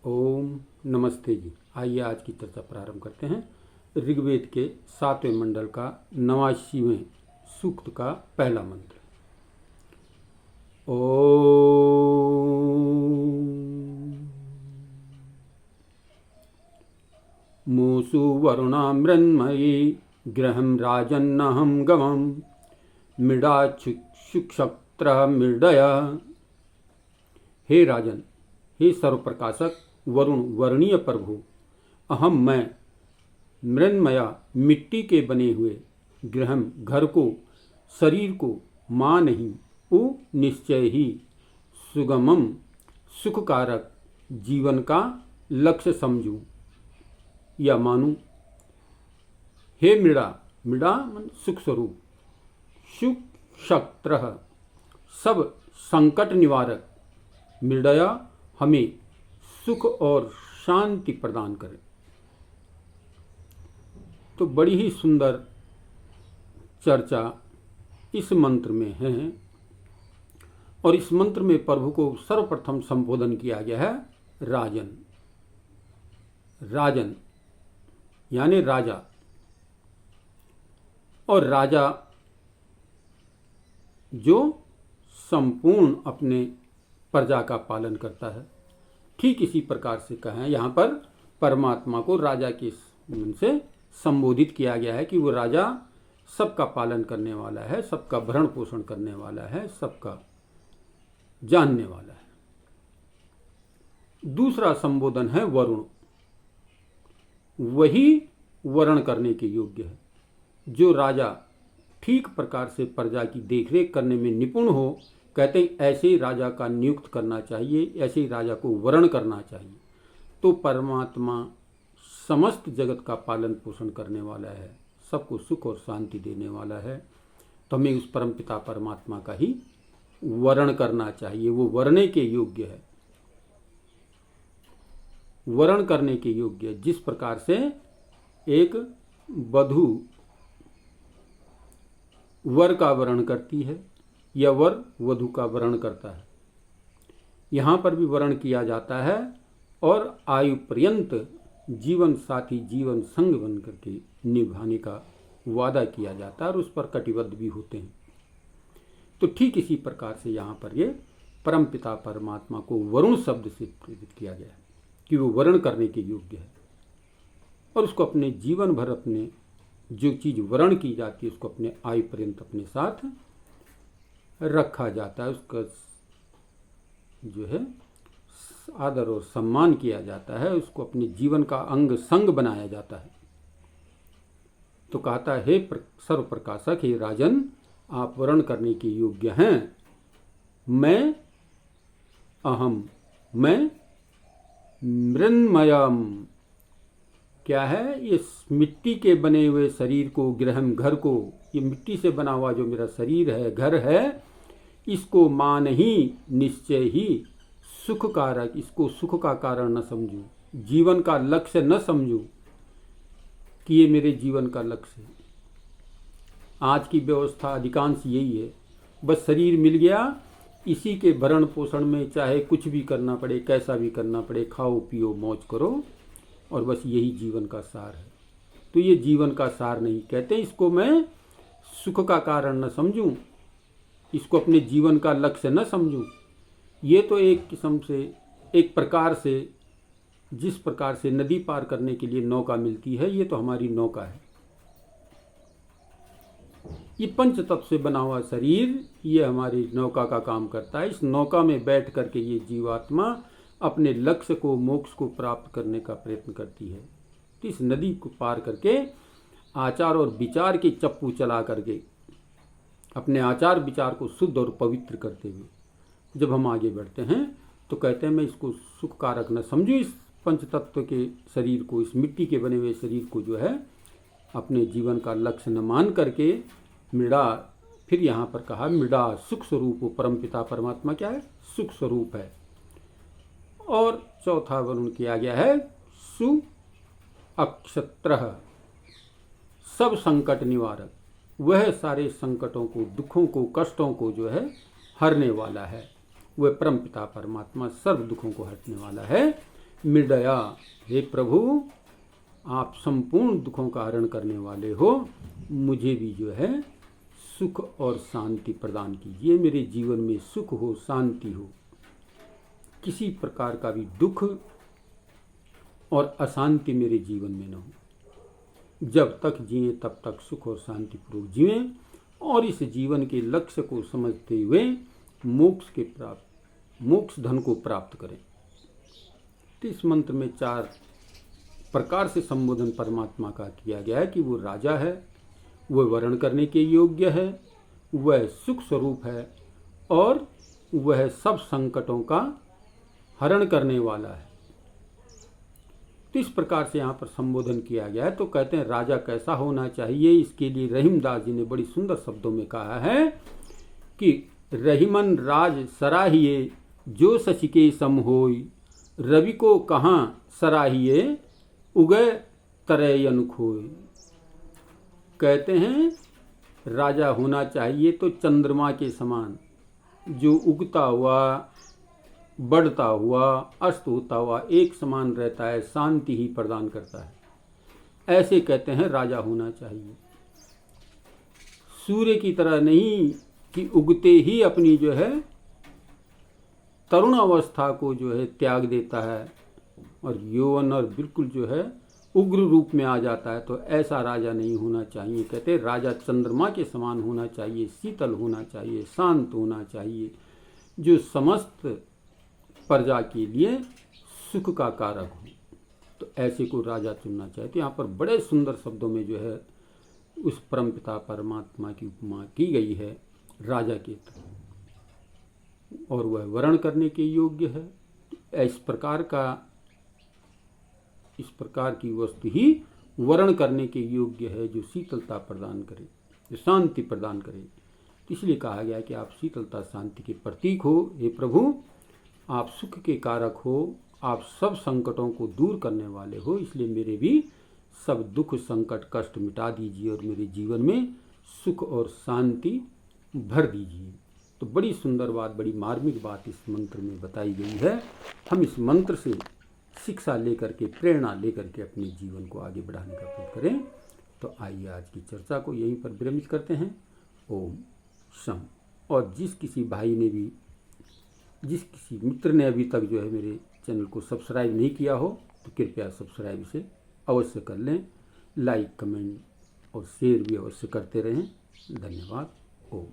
ओम नमस्ते जी। आइए आज की चर्चा प्रारंभ करते हैं। ऋग्वेद के 7वें मंडल का 89वें सूक्त का पहला मंत्र। ओम मूसु वरुणा मृन्मयी गृहं राजन्नहं गमं मृडाक्षुक्षत्र मृडय। हे राजन, हे सर्वप्रकाशक वरुण वर्णीय प्रभु, अहम मैं मृन्मया मिट्टी के बने हुए गृहम घर को शरीर को मां नहीं उ निश्चय ही सुगमम सुखकारक जीवन का लक्ष्य समझूं या मानूं। हे मृडा, मृडा मन सुख स्वरूप, सुख शक्त्र सब संकट निवारक, मृडया हमें सुख और शांति प्रदान करे। तो बड़ी ही सुंदर चर्चा इस मंत्र में है और इस मंत्र में प्रभु को सर्वप्रथम संबोधन किया गया है राजन। राजन यानी राजा, और राजा जो संपूर्ण अपने प्रजा का पालन करता है। ठीक इसी प्रकार से कहें, यहाँ पर परमात्मा को राजा के मन से संबोधित किया गया है कि वो राजा सबका पालन करने वाला है, सबका भरण पोषण करने वाला है, सबका जानने वाला है। दूसरा संबोधन है वरुण। वही वर्ण करने के योग्य है। जो राजा ठीक प्रकार से प्रजा की देखरेख करने में निपुण हो, कहते हैं ऐसे ही राजा का नियुक्त करना चाहिए, ऐसे ही राजा को वर्ण करना चाहिए। तो परमात्मा समस्त जगत का पालन पोषण करने वाला है, सबको सुख और शांति देने वाला है। तो हमें उस परमपिता परमात्मा का ही वर्ण करना चाहिए। वो वरणे के योग्य है, वर्ण करने के योग्य है। जिस प्रकार से एक वधू वर का वर्ण करती है या वर वधू का वर्ण करता है, यहाँ पर भी वर्ण किया जाता है और आयु पर्यंत जीवन साथी जीवन संग बन करके निभाने का वादा किया जाता है और उस पर कटिबद्ध भी होते हैं। तो ठीक इसी प्रकार से यहाँ पर ये परमपिता परमात्मा को वरुण शब्द से प्रेरित किया गया है कि वो वर्ण करने के योग्य है और उसको अपने जीवन भर अपने जो चीज़ वर्ण की जाती है उसको अपने आयु पर्यंत अपने साथ रखा जाता है। उसका जो है आदर और सम्मान किया जाता है, उसको अपने जीवन का अंग संग बनाया जाता है। तो कहता है हे सर्व प्रकाशक, हे राजन, आप वर्ण करने के योग्य हैं। मैं अहम, मैं मृन्मयम, क्या है? इस मिट्टी के बने हुए शरीर को, गृहम घर को, ये मिट्टी से बना हुआ जो मेरा शरीर है, घर है, इसको मान ही निश्चय ही सुख कारक, इसको सुख का कारण न समझूं, जीवन का लक्ष्य न समझूं कि ये मेरे जीवन का लक्ष्य है। आज की व्यवस्था अधिकांश यही है, बस शरीर मिल गया, इसी के भरण पोषण में चाहे कुछ भी करना पड़े, कैसा भी करना पड़े, खाओ पियो मौज करो, और बस यही जीवन का सार है। तो ये जीवन का सार नहीं। कहते इसको मैं सुख का कारण न समझूं, इसको अपने जीवन का लक्ष्य न समझूं। ये तो एक किस्म से, एक प्रकार से, जिस प्रकार से नदी पार करने के लिए नौका मिलती है, ये तो हमारी नौका है। ये पंच तत्व से बना हुआ शरीर, ये हमारी नौका का काम करता है। इस नौका में बैठ करके ये जीवात्मा अपने लक्ष्य को, मोक्ष को प्राप्त करने का प्रयत्न करती है। तो इस नदी को पार करके आचार और विचार की चप्पू चला करके अपने आचार विचार को शुद्ध और पवित्र करते हुए जब हम आगे बढ़ते हैं, तो कहते हैं मैं इसको सुख कारक न समझूं, इस पंच तत्व के शरीर को, इस मिट्टी के बने हुए शरीर को जो है अपने जीवन का लक्ष्य न मान करके मृडा, फिर यहाँ पर कहा मृडा सुख स्वरूप, परमपिता परमात्मा क्या है? सुख स्वरूप है। और चौथा वर्ण किया गया है सु अक्षत्र, सब संकट निवारक, वह सारे संकटों को, दुखों को, कष्टों को जो है हरने वाला है। वह परमपिता परमात्मा सर्व दुखों को हटने वाला है। मृदया, हे प्रभु आप संपूर्ण दुखों का हरण करने वाले हो, मुझे भी जो है सुख और शांति प्रदान कीजिए। मेरे जीवन में सुख हो, शांति हो, किसी प्रकार का भी दुख और अशांति मेरे जीवन में न हो। जब तक जिए तब तक सुख और शांति पूर्वक जिएं और इस जीवन के लक्ष्य को समझते हुए मोक्ष धन को प्राप्त करें। तो इस मंत्र में 4 प्रकार से संबोधन परमात्मा का किया गया है कि वो राजा है, वह वर्ण करने के योग्य है, वह सुख स्वरूप है और वह सब संकटों का हरण करने वाला है। तो इस प्रकार से यहाँ पर संबोधन किया गया है। तो कहते हैं राजा कैसा होना चाहिए, इसके लिए रहीमदास जी ने बड़ी सुंदर शब्दों में कहा है कि रहीमन राज सराहिए, जो शशि के सम होई, रवि को कहाँ सराहिए, उगय तरय अनखोय। कहते हैं राजा होना चाहिए तो चंद्रमा के समान, जो उगता हुआ, बढ़ता हुआ, अस्त होता हुआ एक समान रहता है, शांति ही प्रदान करता है। ऐसे कहते हैं राजा होना चाहिए। सूर्य की तरह नहीं कि उगते ही अपनी जो है तरुण अवस्था को जो है त्याग देता है और यौवन और बिल्कुल जो है उग्र रूप में आ जाता है। तो ऐसा राजा नहीं होना चाहिए। कहते हैं राजा चंद्रमा के समान होना चाहिए, शीतल होना चाहिए, शांत होना चाहिए, जो समस्त प्रजा के लिए सुख का कारक हो। तो ऐसे को राजा चुनना चाहिए। तो यहाँ पर बड़े सुंदर शब्दों में जो है उस परमपिता परमात्मा की उपमा की गई है राजा के तरह, और वह वर्ण करने के योग्य है। इस प्रकार की वस्तु ही वर्ण करने के योग्य है, जो शीतलता प्रदान करे, जो शांति प्रदान करे। इसलिए कहा गया कि आप शीतलता शांति के प्रतीक हो। हे प्रभु आप सुख के कारक हो, आप सब संकटों को दूर करने वाले हो, इसलिए मेरे भी सब दुख संकट कष्ट मिटा दीजिए और मेरे जीवन में सुख और शांति भर दीजिए। तो बड़ी सुंदर बात, बड़ी मार्मिक बात इस मंत्र में बताई गई है। हम इस मंत्र से शिक्षा लेकर के, प्रेरणा लेकर के अपने जीवन को आगे बढ़ाने का प्रयत्न करें। तो आइए आज की चर्चा को यहीं पर विरमित करते हैं। ओम शम। और जिस किसी मित्र ने अभी तक जो है मेरे चैनल को सब्सक्राइब नहीं किया हो तो कृपया सब्सक्राइब इसे अवश्य कर लें। लाइक, कमेंट और शेयर भी अवश्य करते रहें। धन्यवाद। ओम।